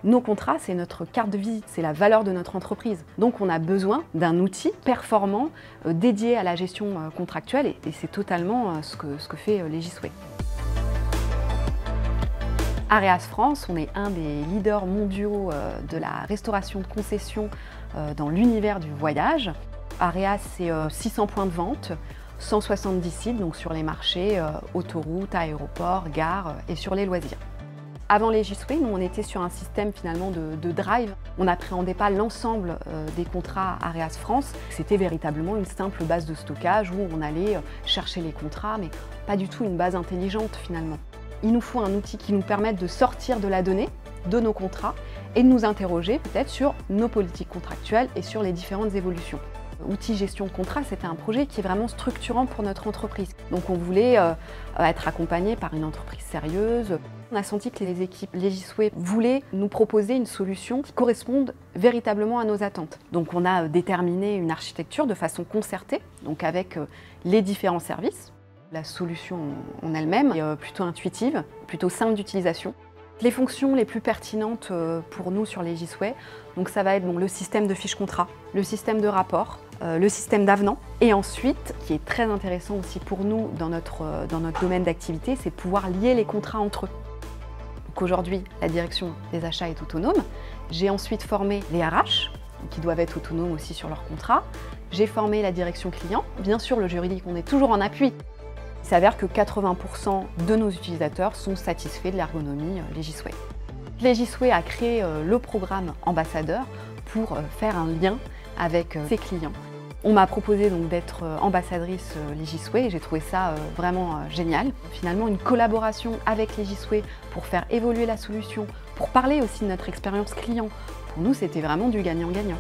Nos contrats, c'est notre carte de visite, c'est la valeur de notre entreprise. Donc on a besoin d'un outil performant dédié à la gestion contractuelle et c'est totalement ce que fait Legisway. Areas France, on est un des leaders mondiaux de la restauration de concessions dans l'univers du voyage. Areas, c'est 600 points de vente, 170 sites donc sur les marchés, autoroutes, aéroports, gares et sur les loisirs. Avant Legisway, nous on était sur un système finalement de drive. On n'appréhendait pas l'ensemble des contrats Areas France. C'était véritablement une simple base de stockage où on allait chercher les contrats, mais pas du tout une base intelligente finalement. Il nous faut un outil qui nous permette de sortir de la donnée, de nos contrats, et de nous interroger peut-être sur nos politiques contractuelles et sur les différentes évolutions. Outil gestion de contrat, c'était un projet qui est vraiment structurant pour notre entreprise. Donc on voulait être accompagné par une entreprise sérieuse. On a senti que les équipes Legisway voulaient nous proposer une solution qui corresponde véritablement à nos attentes. Donc on a déterminé une architecture de façon concertée, donc avec les différents services. La solution en elle-même est plutôt intuitive, plutôt simple d'utilisation. Les fonctions les plus pertinentes pour nous sur Legisway, donc ça va être le système de fiches contrat, le système de rapport, le système d'avenant. Et ensuite, ce qui est très intéressant aussi pour nous dans notre domaine d'activité, c'est pouvoir lier les contrats entre eux. Donc aujourd'hui, la direction des achats est autonome. J'ai ensuite formé les RH, qui doivent être autonomes aussi sur leurs contrats. J'ai formé la direction client. Bien sûr, le juridique, on est toujours en appui. Il s'avère que 80% de nos utilisateurs sont satisfaits de l'ergonomie Legisway. Legisway a créé le programme ambassadeur pour faire un lien avec ses clients. On m'a proposé donc d'être ambassadrice Legisway et j'ai trouvé ça vraiment génial. Finalement, une collaboration avec Legisway pour faire évoluer la solution, pour parler aussi de notre expérience client. Pour nous, c'était vraiment du gagnant-gagnant.